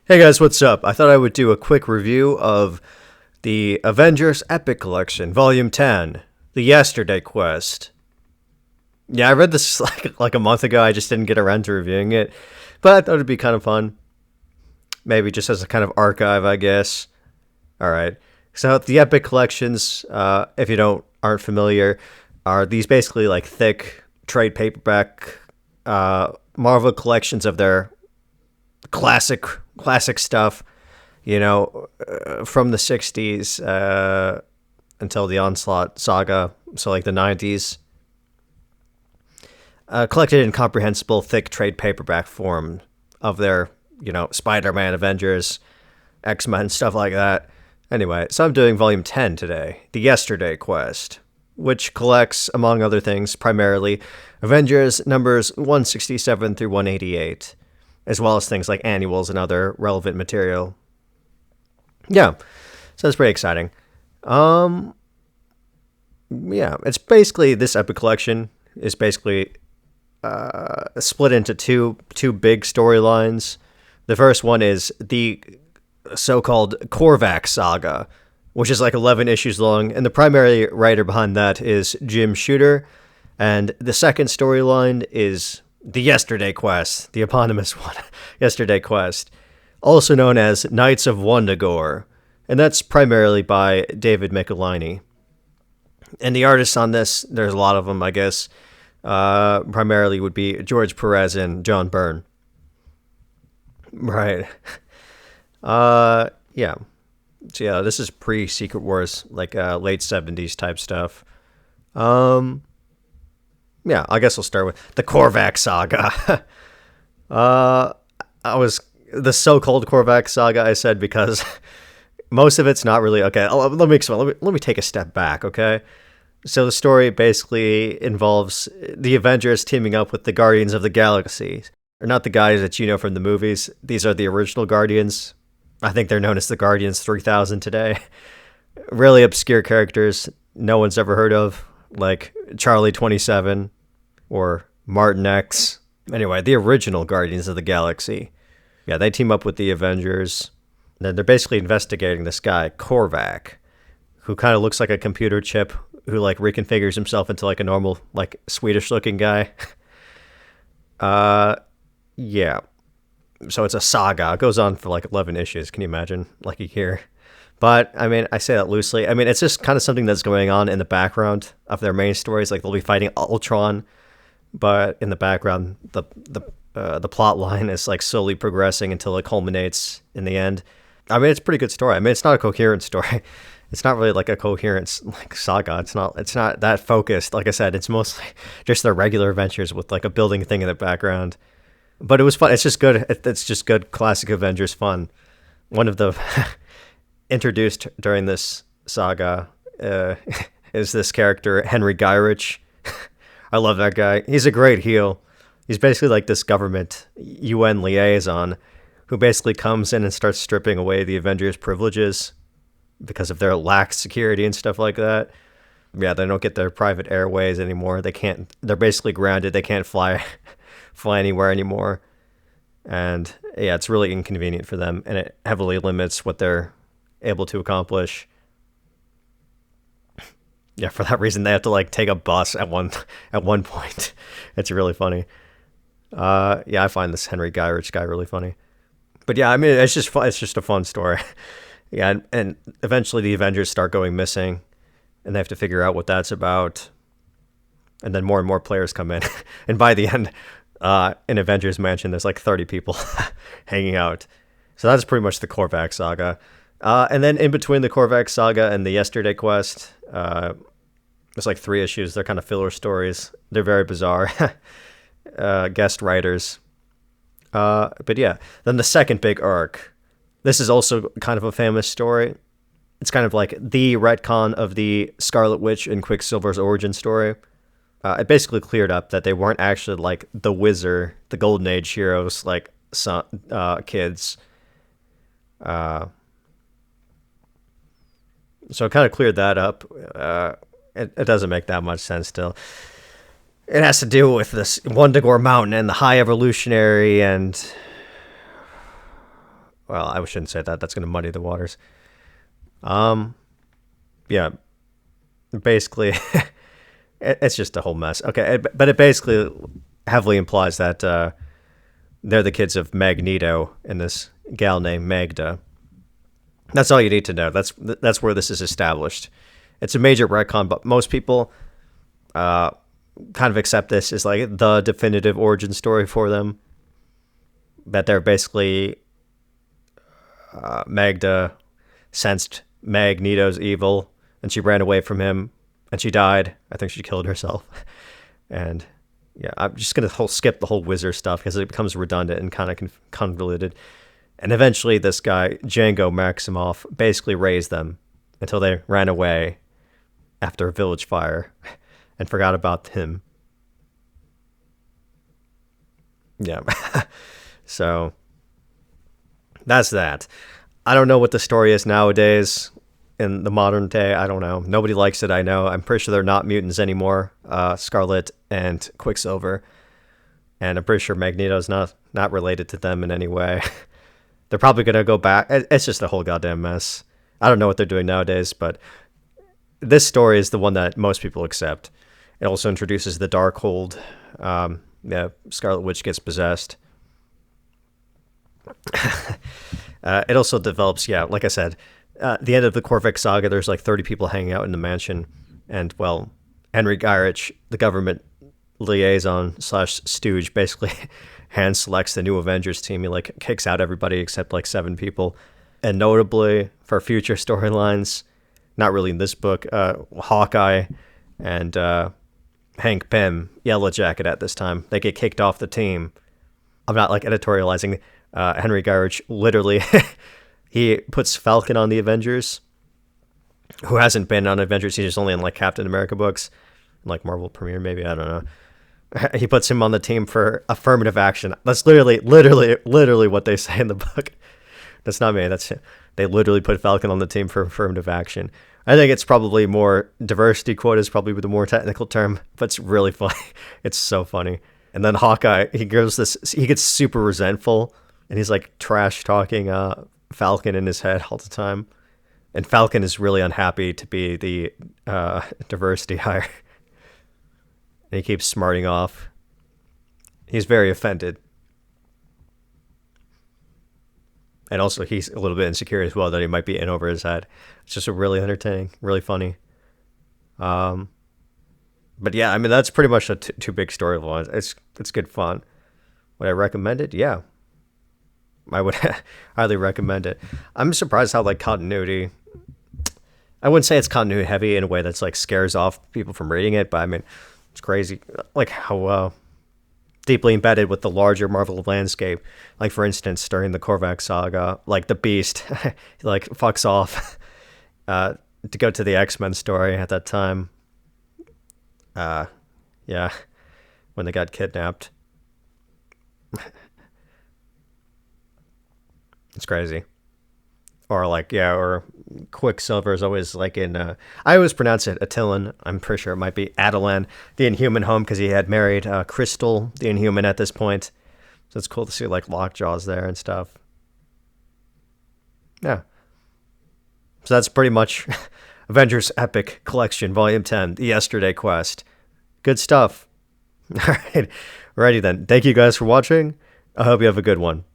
Hey guys, what's up? I thought I would do a quick review of the Avengers Epic Collection, Volume 10, The Yesterday Quest. Yeah, I read this like a month ago. I just didn't get around to reviewing it, but I thought it'd be kind of fun. Maybe just as a kind of archive, I guess. All right. So the Epic Collections, if you don't aren't familiar, are these basically like thick trade paperback Marvel collections of their classic stuff, from the 60s until the Onslaught saga, so like the 90s, collected in comprehensible thick trade paperback form of their, Spider-Man, Avengers, X-Men, stuff like that. Anyway, so I'm doing volume 10 today, The Yesterday Quest, which collects, among other things, primarily Avengers numbers 167 through 188, as well as things like annuals and other relevant material. Yeah, so that's pretty exciting. Yeah, it's basically, this epic collection is basically split into two big storylines. The first one is the so-called Korvac saga, which is like 11 issues long, and the primary writer behind that is Jim Shooter, and the second storyline is the Yesterday Quest, the eponymous one, Yesterday Quest, also known as Knights of Wundagore, and that's primarily by David Michelinie. And the artists on this, there's a lot of them, I guess, primarily would be George Perez and John Byrne. Right. Yeah. So yeah, this is pre-Secret Wars, like late 70s type stuff. Yeah, I guess we'll start with the Korvac saga. I was the so-called Korvac saga, I said, because most of it's not really okay. Let me explain. Let me take a step back, okay? So the story basically involves the Avengers teaming up with the Guardians of the Galaxy. They're not the guys that you know from the movies. These are the original Guardians. I think they're known as the Guardians 3000 today. Really obscure characters no one's ever heard of, like Charlie 27 or Martin X. Anyway, the original Guardians of the Galaxy. Yeah, they team up with the Avengers. They're basically investigating this guy, Korvac, who kind of looks like a computer chip who like reconfigures himself into like a normal, like Swedish looking guy. Yeah. So it's a saga. It goes on for like 11 issues. Can you imagine? Like a year. But I mean, I say that loosely. I mean, it's just kind of something that's going on in the background of their main stories. Like they'll be fighting Ultron, but in the background, the plot line is like slowly progressing until it culminates in the end. I mean, it's a pretty good story. I mean, it's not a coherent story. It's not really like a coherent like saga. It's not that focused. Like I said, it's mostly just their regular adventures with like a building thing in the background. But it was fun. It's just good. It's just good classic Avengers fun. One of the introduced during this saga is this character, Henry Gyrich. I love that guy. He's a great heel. He's basically like this government UN liaison who basically comes in and starts stripping away the Avengers' privileges because of their lax security and stuff like that. Yeah, they don't get their private airways anymore. They're basically grounded. They can't fly anywhere anymore. And yeah, it's really inconvenient for them, and it heavily limits what they're able to accomplish. Yeah, for that reason, they have to like take a bus at one point. It's really funny. Yeah, I find this Henry Gyrich guy really funny. But yeah, I mean, it's just fun. It's just a fun story. Yeah, and eventually the Avengers start going missing, and they have to figure out what that's about. And then more and more players come in, and by the end, in Avengers Mansion, there's like 30 people hanging out. So that's pretty much the Korvac saga. And then in between the Korvac saga and the Yesterday Quest, there's like 3 issues. They're kind of filler stories. They're very bizarre. Guest writers. But yeah, then the second big arc. This is also kind of a famous story. It's kind of like the retcon of the Scarlet Witch and Quicksilver's origin story. It basically cleared up that they weren't actually like the Wizard, the Golden Age heroes, like kids. So it kind of cleared that up. It doesn't make that much sense still. It has to do with this Wundagore Mountain and the High Evolutionary and Well, I shouldn't say that. That's going to muddy the waters. Um, yeah, basically, it's just a whole mess. Okay, but it basically heavily implies that they're the kids of Magneto and this gal named Magda. That's all you need to know. That's where this is established. It's a major retcon, but most people kind of accept this as like the definitive origin story for them. That they're basically Magda sensed Magneto's evil, and she ran away from him, and she died. I think she killed herself. And yeah, I'm just gonna skip the whole wizard stuff because it becomes redundant and kind of convoluted. And eventually, this guy Django Maximoff basically raised them until they ran away after a village fire and forgot about him. Yeah. So that's that. I don't know what the story is nowadays in the modern day. I don't know. Nobody likes it, I know. I'm pretty sure they're not mutants anymore. Scarlet and Quicksilver. And I'm pretty sure Magneto's not related to them in any way. They're probably going to go back. It's just a whole goddamn mess. I don't know what they're doing nowadays, but this story is the one that most people accept. It also introduces the Darkhold. Yeah, Scarlet Witch gets possessed. It also develops, yeah, like I said, the end of the Korvac saga, there's like 30 people hanging out in the mansion. And, well, Henry Gyrich, the government liaison / stooge, basically hand selects the new Avengers team. He like kicks out everybody except like 7 people. And notably for future storylines, not really in this book, Hawkeye and Hank Pym, Yellow Jacket at this time, they get kicked off the team. I'm not like editorializing. Henry Gyrich literally, he puts Falcon on the Avengers, who hasn't been on Avengers. He's just only in like Captain America books, like Marvel Premiere, maybe. I don't know. He puts him on the team for affirmative action. That's literally what they say in the book. That's not me. They literally put Falcon on the team for affirmative action. I think it's probably more diversity quota is probably the more technical term, but it's really funny. It's so funny. And then Hawkeye, he gets super resentful, and he's like trash talking Falcon in his head all the time. And Falcon is really unhappy to be the diversity hire. And he keeps smarting off. He's very offended. And also, he's a little bit insecure as well that he might be in over his head. It's just really entertaining, really funny. But yeah, I mean, that's pretty much the two big storylines. It's good fun. Would I recommend it? Yeah. I would highly recommend it. I'm surprised how, like, continuity... I wouldn't say it's continuity heavy in a way that's, like, scares off people from reading it, but, I mean, it's crazy. Like, how... deeply embedded with the larger Marvel landscape. Like, for instance, during the Korvac saga, like, the Beast, he, like, fucks off to go to the X-Men story at that time. Yeah, when they got kidnapped. It's crazy. Or, like, yeah, or Quicksilver is always, like, in... I always pronounce it Attilan. I'm pretty sure it might be Attilan, the Inhuman home, because he had married Crystal, the Inhuman, at this point. So it's cool to see, like, Lockjaw's there and stuff. Yeah. So that's pretty much Avengers Epic Collection, Volume 10, The Yesterday Quest. Good stuff. All right. Alrighty then. Thank you guys for watching. I hope you have a good one.